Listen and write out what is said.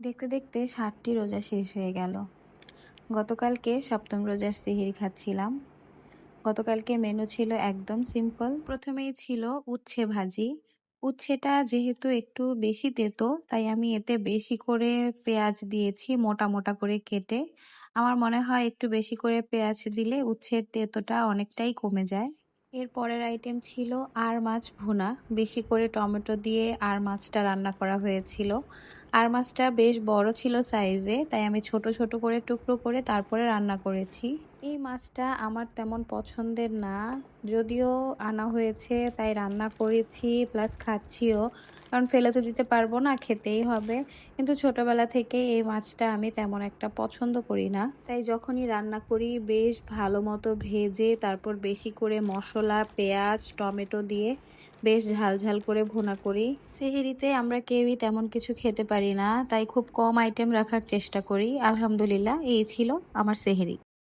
দেখতে দেখতে 7টি রোজা শেষ হয়ে গেল। গতকালকে সপ্তম রোজার সেহরি খাচ্ছিলাম। গতকালকে মেনু ছিল একদম সিম্পল। প্রথমেই ছিল উচ্ছে ভাজি। উচ্ছেটা যেহেতু একটু বেশি তেতো, তাই আমি এতে বেশি করে পেঁয়াজ দিয়েছি মোটা মোটা করে কেটে। আমার মনে হয় একটু বেশি করে পেঁয়াজ দিলে উচ্ছের তেতোটা অনেকটাই কমে যায়। এর পরের আইটেম ছিল আর মাছ ভুনা। বেশি করে টমেটো দিয়ে আর মাছটা রান্না করা হয়েছিল। আর মাছটা বেশ বড় ছিল সাইজে, তাই আমি ছোট ছোট করে টুকরো করে তারপরে রান্না করেছি। এই মাছটা আমার তেমন পছন্দের না, যদিও আনা হয়েছে তাই রান্না করেছি প্লাস খাচ্ছিও, কারণ ফেলে তো দিতে পারবো না, খেতেই হবে। কিন্তু ছোটবেলা থেকে এই মাছটা আমি তেমন একটা পছন্দ করি না, তাই যখনই রান্না করি বেশ ভালো মতো ভেজে তারপর বেশি করে মশলা, পেঁয়াজ, টমেটো দিয়ে বেশ ঝাল ঝাল করে ভুনা করি। সেহরিতে আমরা কেউই তেমন কিছু খেতে পারি না, তাই খুব কম আইটেম রাখার চেষ্টা করি। আলহামদুলিল্লাহ, এই ছিল আমার সেহরি।